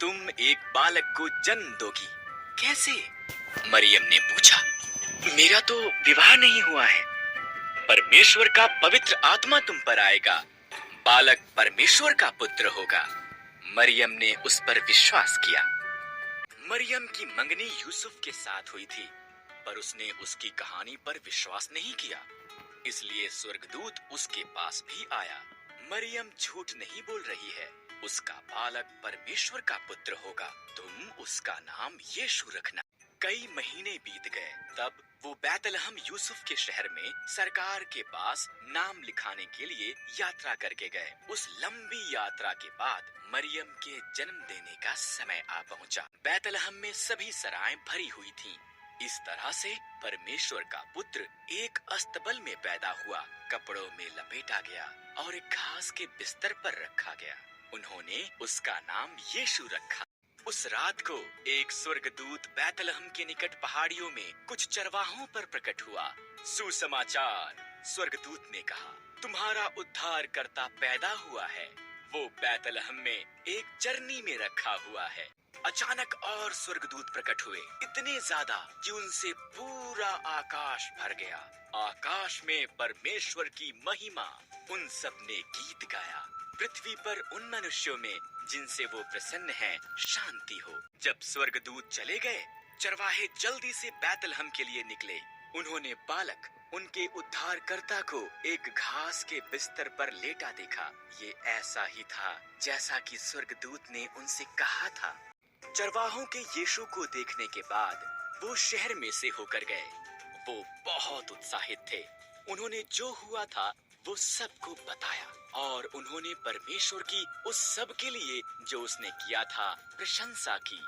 तुम एक बालक को जन्म दोगी। कैसे? मरियम ने पूछा। मेरा तो विवाह नहीं हुआ है। परमेश्वर का पवित्र आत्मा तुम पर आएगा। बालक परमेश्वर का पुत्र होगा। मरियम ने उस पर विश्वास किया। मरियम की मंगनी यूसुफ के साथ हुई थी, पर उसने उसकी कहानी पर विश्वास नहीं किया। इसलिए स्वर्गदूत उसके पास भी आया। मरियम झूठ नहीं बोल रही है। उसका बालक परमेश्वर का पुत्र होगा। तुम उसका नाम यीशु रखना। कई महीने बीत गए। तब वो बैतलहम यूसुफ के शहर में सरकार के पास नाम लिखाने के लिए यात्रा करके गए। उस लंबी यात्रा के बाद मरियम के जन्म देने का समय आ पहुंचा। बैतलहम में सभी सराएं भरी हुई थीं। इस तरह से परमेश्वर का पुत्र एक अस्तबल में पैदा हुआ, कपड़ों में लपेटा गया और एक घास के बिस्तर पर रखा गया। उन्होंने उसका नाम यीशु रखा। उस रात को एक स्वर्गदूत बैतलहम के निकट पहाड़ियों में कुछ चरवाहों पर प्रकट हुआ। सुसमाचार, स्वर्गदूत ने कहा, तुम्हारा उद्धारकर्ता पैदा हुआ है। वो बैतलहम में एक चरनी में रखा हुआ है। अचानक और स्वर्गदूत प्रकट हुए, इतने ज्यादा कि उनसे पूरा आकाश भर गया। आकाश में परमेश्वर की महिमा। उन सब ने गीत गाया, पृथ्वी पर उन मनुष्यों में जिनसे वो प्रसन्न है शांति हो। जब स्वर्गदूत चले गए, चरवाहे जल्दी से बैतलहम के लिए निकले। उन्होंने बालक, उनके उद्धारकर्ता को एक घास के बिस्तर पर लेटा देखा। ये ऐसा ही था जैसा कि स्वर्गदूत ने उनसे कहा था। चरवाहों के यीशु को देखने के बाद वो शहर में से होकर गए। वो बहुत उत्साहित थे। उन्होंने जो हुआ था वो सबको बताया और उन्होंने परमेश्वर की उस सब के लिए जो उसने किया था प्रशंसा की।